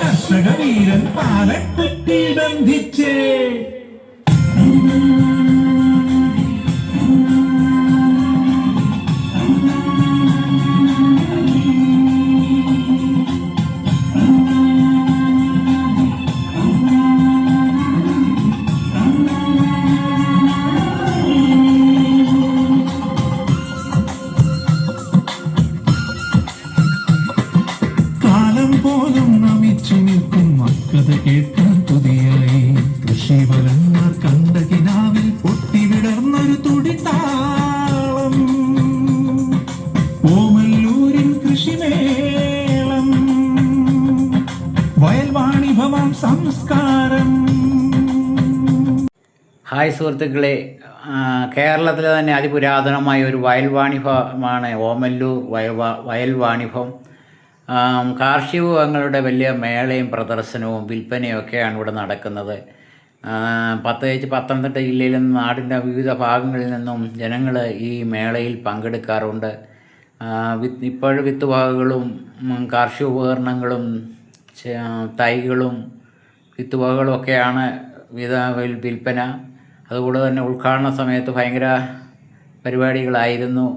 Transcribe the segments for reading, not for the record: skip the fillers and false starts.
കർഷകവീരൻ പാലക്കുറ്റി ബന്ധിച്ചേ. പോലും നമിച്ചു നിൽക്കും മക്കത കേൾക്കാൻ തുതിയായി കൃഷിഫലങ്ങൾ കണ്ട കിനാവിൽ പൊട്ടിവിടർന്നൊരു തുടിത്താളം ഓമല്ലൂരിൻ കൃഷിമേളം വയൽവാണിഭവം സംസ്കാരം. ഹായ് സുഹൃത്തുക്കളെ, കേരളത്തിലെ തന്നെ അതിപുരാതനമായ ഒരു വയൽവാണിഭമാണ് ഓമല്ലൂർ വയൽവാണിഭം. കാർഷിക വിഭവങ്ങളുടെ വലിയ മേളയും പ്രദർശനവും വിൽപ്പനയും ഒക്കെയാണ് ഇവിടെ നടക്കുന്നത്. പ്രത്യേകിച്ച് പത്തനംതിട്ട ജില്ലയിൽ നിന്നും നാടിൻ്റെ വിവിധ ഭാഗങ്ങളിൽ നിന്നും ജനങ്ങൾ ഈ മേളയിൽ പങ്കെടുക്കാറുണ്ട്. ഇപ്പോഴും വിത്തുവകകളും കാർഷിക ഉപകരണങ്ങളും തൈകളും വിത്തുവകകളും ഒക്കെയാണ് വിൽപ്പന. അതുകൂടെ തന്നെ ഉദ്ഘാടന സമയത്ത് ഭയങ്കര പരിപാടികളായിരുന്നു.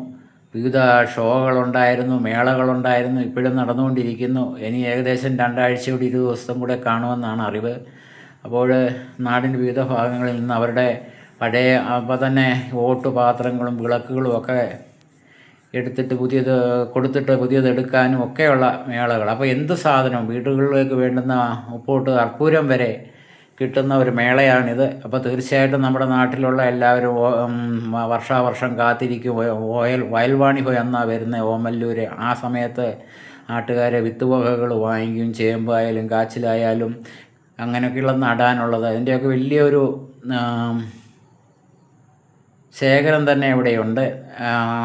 വിവിധ ഷോകളുണ്ടായിരുന്നു, മേളകളുണ്ടായിരുന്നു, ഇപ്പോഴും നടന്നുകൊണ്ടിരിക്കുന്നു. ഇനി ഏകദേശം 2 ആഴ്ചയോടെ 20 ദിവസം കൂടെ കാണുമെന്നാണ് അറിവ്. അപ്പോൾ നാടിൻ്റെ വിവിധ ഭാഗങ്ങളിൽ നിന്ന് അവരുടെ പഴയ അപ്പോൾ തന്നെ ഓട്ടുപാത്രങ്ങളും വിളക്കുകളും ഒക്കെ എടുത്തിട്ട് കൊടുത്തിട്ട് പുതിയതെടുക്കാനും ഒക്കെയുള്ള മേളകൾ. അപ്പോൾ എന്ത് സാധനവും വീടുകളിലേക്ക് വേണ്ടുന്ന ഉപ്പോട്ട് കർപ്പൂരം വരെ കിട്ടുന്ന ഒരു മേളയാണിത്. അപ്പോൾ തീർച്ചയായിട്ടും നമ്മുടെ നാട്ടിലുള്ള എല്ലാവരും വർഷാവർഷം കാത്തിരിക്കും. വയൽവാണിഭം എന്നാണ് വരുന്നത് ഓമല്ലൂർ. ആ സമയത്ത് നാട്ടുകാരെ വിത്തുവകകൾ വാങ്ങിക്കും. ചേമ്പായാലും കാച്ചിലായാലും അങ്ങനെയൊക്കെയുള്ള നടാനുള്ളത്, അതിൻ്റെയൊക്കെ വലിയൊരു ശേഖരം തന്നെ ഇവിടെയുണ്ട്.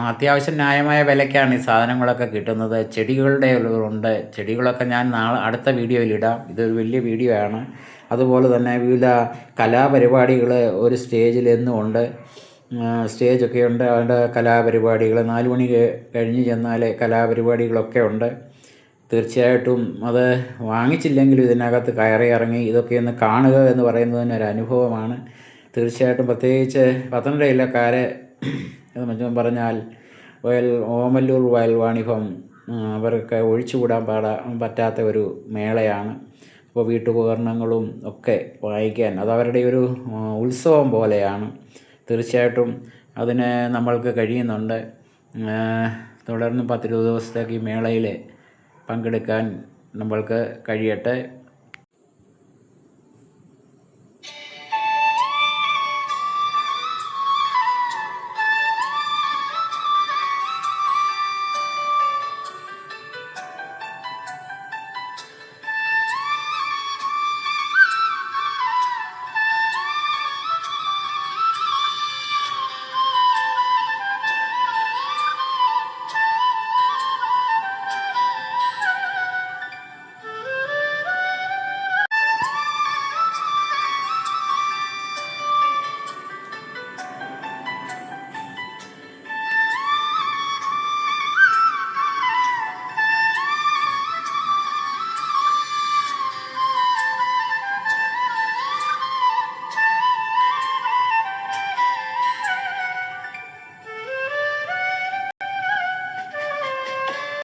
അത്യാവശ്യം ന്യായമായ വിലയ്ക്കാണ് ഈ സാധനങ്ങളൊക്കെ കിട്ടുന്നത്. ചെടികളുടെ ഉണ്ട്. ചെടികളൊക്കെ ഞാൻ അടുത്ത വീഡിയോയിലിടാം. ഇതൊരു വലിയ വീഡിയോ ആണ്. അതുപോലെ തന്നെ വിവിധ കലാപരിപാടികൾ ഒരു സ്റ്റേജിൽ എന്നും ഉണ്ട്. സ്റ്റേജൊക്കെ ഉണ്ട്. അതിൻ്റെ കലാപരിപാടികൾ 4 മണി കഴിഞ്ഞ് ചെന്നാൽ കലാപരിപാടികളൊക്കെ ഉണ്ട്. തീർച്ചയായിട്ടും അത് വാങ്ങിച്ചില്ലെങ്കിലും ഇതിനകത്ത് കയറി ഇറങ്ങി ഇതൊക്കെ ഒന്ന് കാണുക എന്ന് പറയുന്നതിന് ഒരു അനുഭവമാണ്. തീർച്ചയായിട്ടും പ്രത്യേകിച്ച് പത്തനംതിട്ട ജില്ലക്കാരെ എന്ന് പറഞ്ഞാൽ ഓമല്ലൂർ വയൽവാണിഭം അവർക്ക് ഒഴിച്ചുകൂടാൻ പറ്റാത്ത ഒരു മേളയാണ്. അപ്പോൾ വീട്ടുപകരണങ്ങളും ഒക്കെ വാങ്ങിക്കാൻ അതവരുടെ ഒരു ഉത്സവം പോലെയാണ്. തീർച്ചയായിട്ടും അതിന് നമ്മൾക്ക് കഴിയുന്നുണ്ട്. തുടർന്ന് 10-20 ദിവസത്തേക്ക് ഈ മേളയിൽ പങ്കെടുക്കാൻ നമ്മൾക്ക് കഴിയട്ടെ.